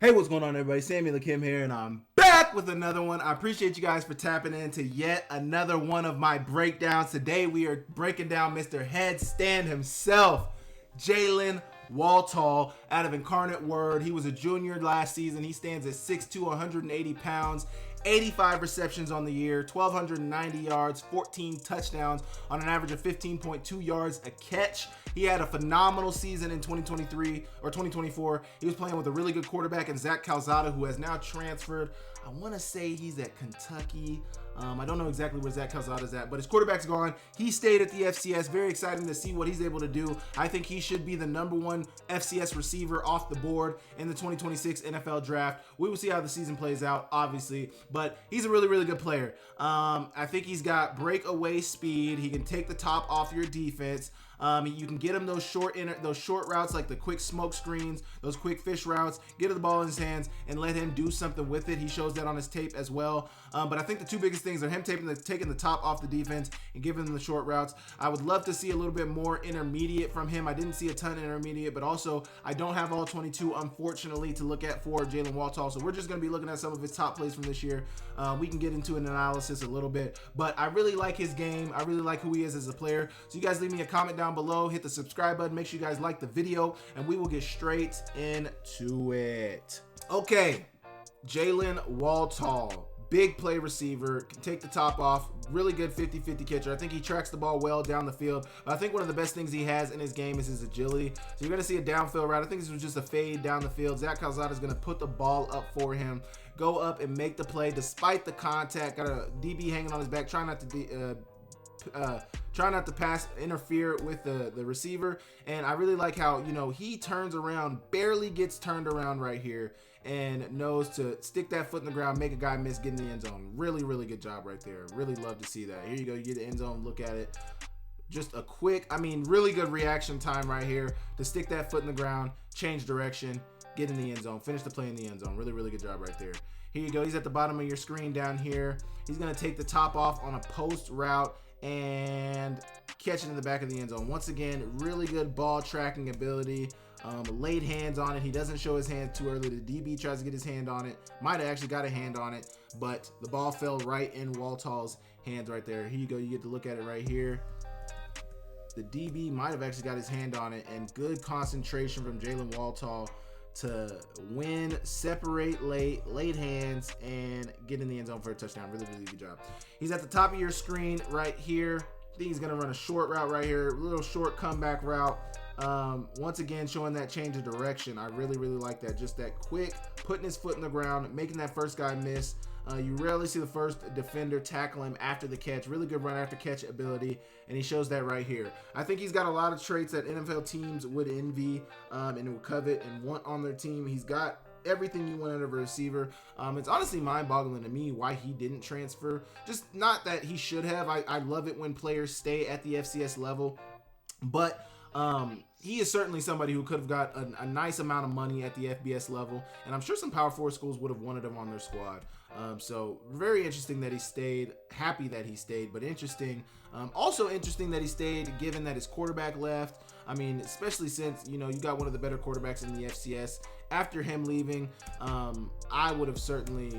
Hey, what's going on, everybody? Samuel Akem here, and I'm back with another one. I appreciate you guys for tapping into yet another one of my breakdowns. Today, we are breaking down Mr. Headstand himself, Jalen Walthall, out of Incarnate Word. He was a junior last season. He stands at 6'2", 180 pounds, 85 receptions on the year, 1,290 yards, 14 touchdowns on an average of 15.2 yards a catch. He had a phenomenal season in 2023 or 2024. He was playing with a really good quarterback in Zach Calzada, who has now transferred. I want to say he's at Kentucky. I don't know exactly where Zach Calzada's at, but his quarterback's gone. He stayed at the FCS. Very exciting to see what he's able to do. I think he should be the #1 FCS receiver off the board in the 2026 NFL draft. We will see how the season plays out, obviously, but he's a really, really good player. I think he's got breakaway speed. He can take the top off your defense. You can get him those short routes, like the quick smoke screens, those quick fish routes. Get the ball in his hands and let him do something with it. He shows that on his tape as well. But I think the two biggest things are him taking the top off the defense and giving them the short routes. I would love to see a little bit more intermediate from him. I didn't see a ton of intermediate, but also I don't have all 22, unfortunately, to look at for Jalen Walthall. So we're just going to be looking at some of his top plays from this year. We can get into an analysis a little bit, but I really like his game. I really like who he is as a player. So you guys leave me a comment down below, hit the subscribe button, make sure you guys like the video, and we will get straight into it. Okay, Jalen Walthall, big play receiver, can take the top off, really good 50-50 catcher. I think he tracks the ball well down the field. I think one of the best things he has in his game is his agility. So you're going to see a downfield route. I think this was just a fade down the field. Zach Calzada is going to put the ball up for him, go up and make the play despite the contact. Got a DB hanging on his back, trying not to pass, interfere with the receiver. And I really like how, he turns around, barely gets turned around right here, and knows to stick that foot in the ground, make a guy miss, get in the end zone. Really, really good job right there. Really love to see that. Here you go. You get the end zone, look at it. Just a quick, really good reaction time right here to stick that foot in the ground, change direction, get in the end zone, finish the play in the end zone. Really, really good job right there. Here you go. He's at the bottom of your screen down here. He's going to take the top off on a post route and catch it in the back of the end zone. Once again, really good ball tracking ability. Laid hands on it. He doesn't show his hand too early. The DB tries to get his hand on it. Might have actually got a hand on it, but the ball fell right in Walthall's hands right there. Here you go. You get to look at it right here. The DB might have actually got his hand on it, and good concentration from Jalen Walthall to win, separate late hands, and get in the end zone for a touchdown. Really, really good job. He's at the top of your screen right here. I think he's going to run a short route right here, a little short comeback route. Once again, showing that change of direction. I really, really like that. Just that quick, putting his foot in the ground, making that first guy miss. You rarely see the first defender tackle him after the catch. Really good run after catch ability, and he shows that right here. I think he's got a lot of traits that NFL teams would envy and would covet and want on their team. He's got everything you want out of a receiver. It's honestly mind-boggling to me why he didn't transfer. Just not that he should have. I love it when players stay at the FCS level, but he is certainly somebody who could have got a nice amount of money at the FBS level, and I'm sure some Power 4 schools would have wanted him on their squad. So very interesting that he stayed. Happy that he stayed, but interesting. Also interesting that he stayed given that his quarterback left. Especially since, you got one of the better quarterbacks in the FCS. After him leaving, I would have certainly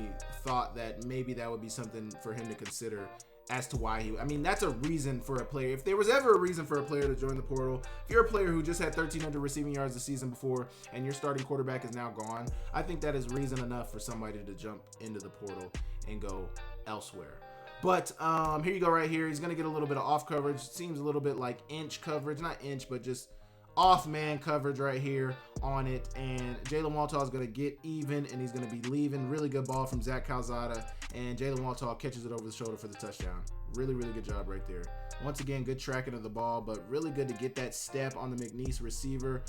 thought that maybe that would be something for him to consider as to why that's a reason for a player. If there was ever a reason for a player to join the portal, if you're a player who just had 1,300 receiving yards the season before and your starting quarterback is now gone, I think that is reason enough for somebody to jump into the portal and go elsewhere. But here you go right here. He's going to get a little bit of off coverage. Seems a little bit like inch coverage. Not inch, but just off man coverage right here on it. And Jalen Walthall is going to get even, and he's going to be leaving. Really good ball from Zach Calzada. And Jalen Walthall catches it over the shoulder for the touchdown. Really, really good job right there. Once again, good tracking of the ball, but really good to get that step on the McNeese receiver.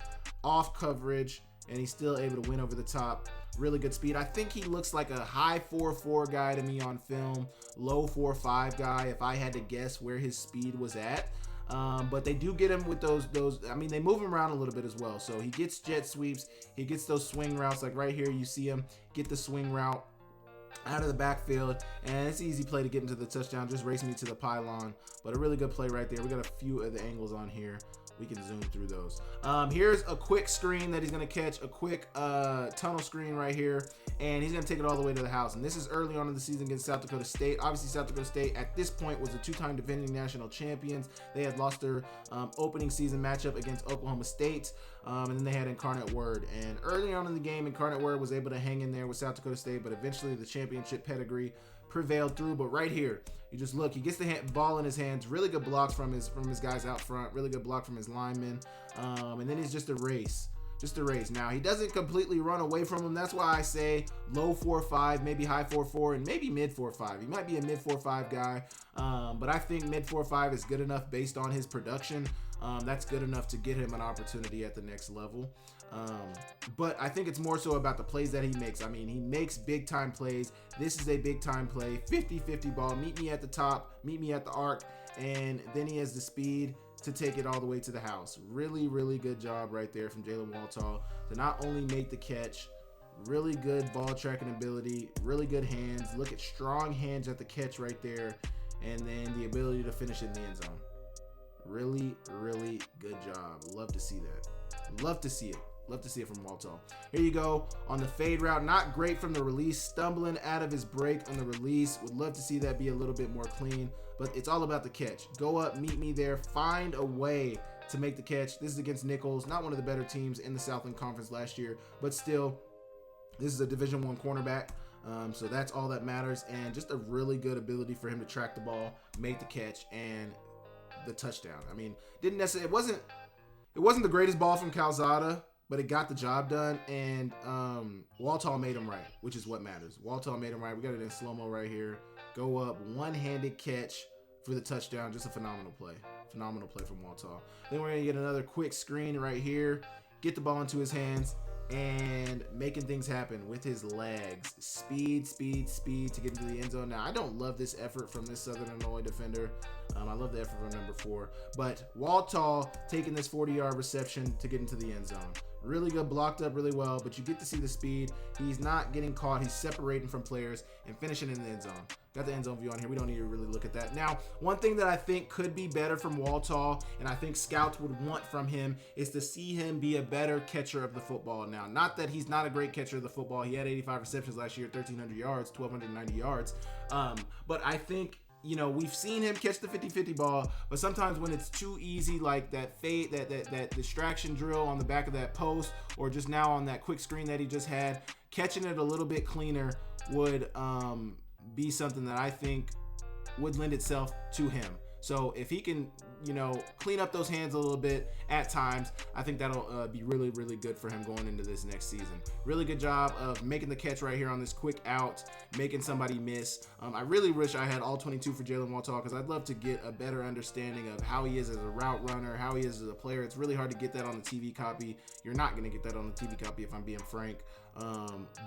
Off coverage, and he's still able to win over the top. Really good speed. I think he looks like a high 4.4 guy to me on film, low 4.5 guy if I had to guess where his speed was at. But they do get him with those they move him around a little bit as well. So he gets jet sweeps, he gets those swing routes, like right here you see him get the swing route out of the backfield, and it's an easy play to get into the touchdown, just racing me to the pylon. But a really good play right there. We got a few of the angles on here. we can zoom through those. Here's a quick screen that he's going to catch, a quick tunnel screen right here, and he's going to take it all the way to the house. And this is early on in the season against South Dakota State. Obviously, South Dakota State at this point was the two-time defending national champions. They had lost their opening season matchup against Oklahoma State, and then they had Incarnate Word. And early on in the game, Incarnate Word was able to hang in there with South Dakota State, but eventually the championship pedigree prevailed through. But right here, you just look, he gets the ball in his hands, really good blocks from his guys out front, really good block from his linemen, and then he's just a race. Now, he doesn't completely run away from him. That's why I say low 4.5, maybe high 4.4, and maybe mid 4.5. He might be a mid 4.5 guy, but I think mid 4.5 is good enough based on his production. That's good enough to get him an opportunity at the next level. But I think it's more so about the plays that he makes. I mean, he makes big time plays. This is a big time play, 50-50 ball. Meet me at the top, meet me at the arc, and then he has the speed to take it all the way to the house. Really, really good job right there from Jalen Walthall to not only make the catch, really good ball tracking ability, really good hands. Look at strong hands at the catch right there, and then the ability to finish it in the end zone. Really, really good job. Love to see that. Love to see it. Love to see it from Walthall. Here you go on the fade route. Not great from the release. Stumbling out of his break on the release. Would love to see that be a little bit more clean. But it's all about the catch. Go up, meet me there. Find a way to make the catch. This is against Nichols. Not one of the better teams in the Southland Conference last year. But still, this is a Division I cornerback. So that's all that matters. And just a really good ability for him to track the ball, make the catch, and the touchdown. I mean, didn't necessarily, it wasn't the greatest ball from Calzada, but it got the job done, and Walthall made him right, which is what matters. Walthall made him right. We got it in slow-mo right here. Go up, one-handed catch for the touchdown. Just a phenomenal play. Phenomenal play from Walthall. Then we're going to get another quick screen right here. Get the ball into his hands and making things happen with his legs. Speed to get into the end zone. Now, I don't love this effort from this Southern Illinois defender. I love the effort from number 4. But Walthall taking this 40-yard reception to get into the end zone. Really good, blocked up really well, but you get to see the speed. He's not getting caught. He's separating from players and finishing in the end zone. Got the end zone view on here. We don't need to really look at that. Now, one thing that I think could be better from Walthall, and I think scouts would want from him, is to see him be a better catcher of the football. Now, not that he's not a great catcher of the football. He had 85 receptions last year, 1,300 yards, 1,290 yards. But I think, you know, we've seen him catch the 50-50 ball, but sometimes when it's too easy, like that fade, that distraction drill on the back of that post, or just now on that quick screen that he just had, catching it a little bit cleaner would be something that I think would lend itself to him. So if he can, you know, clean up those hands a little bit at times, I think that'll be really, really good for him going into this next season. Really good job of making the catch right here on this quick out, making somebody miss. I really wish I had all 22 for Jalen Walthall, because I'd love to get a better understanding of how he is as a route runner, how he is as a player. It's really hard to get that on the TV copy. You're not going to get that on the TV copy if I'm being frank.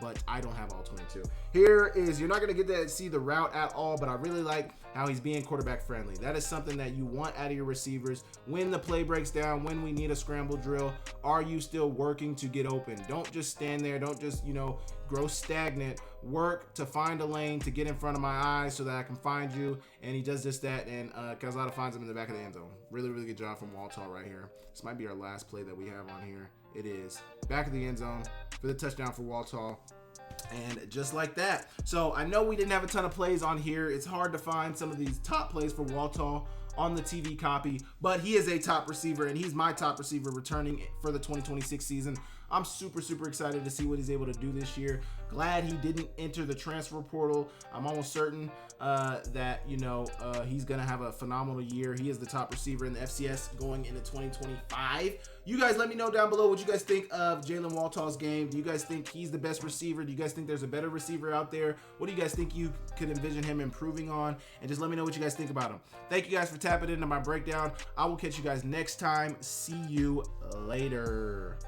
But I don't have all 22. Here is, you're not going to get to see the route at all, but I really like how he's being quarterback friendly. That is something that you want out of your receivers. When the play breaks down, when we need a scramble drill, are you still working to get open? Don't just stand there. Don't just, you know, grow stagnant. Work to find a lane to get in front of my eyes so that I can find you. And he does just that, and Calzada finds him in the back of the end zone. Really, really good job from Walthall right here. This might be our last play that we have on here. It is. Back of the end zone for the touchdown for Walthall. And just like that. So I know we didn't have a ton of plays on here. It's hard to find some of these top plays for Walthall on the TV copy, but he is a top receiver, and he's my top receiver returning for the 2026 season. I'm super, super excited to see what he's able to do this year. Glad he didn't enter the transfer portal. I'm almost certain that, you know, he's going to have a phenomenal year. He is the top receiver in the FCS going into 2025. You guys let me know down below what you guys think of Jalen Walthall's game. Do you guys think he's the best receiver? Do you guys think there's a better receiver out there? What do you guys think you could envision him improving on? And just let me know what you guys think about him. Thank you guys for tapping into my breakdown. I will catch you guys next time. See you later.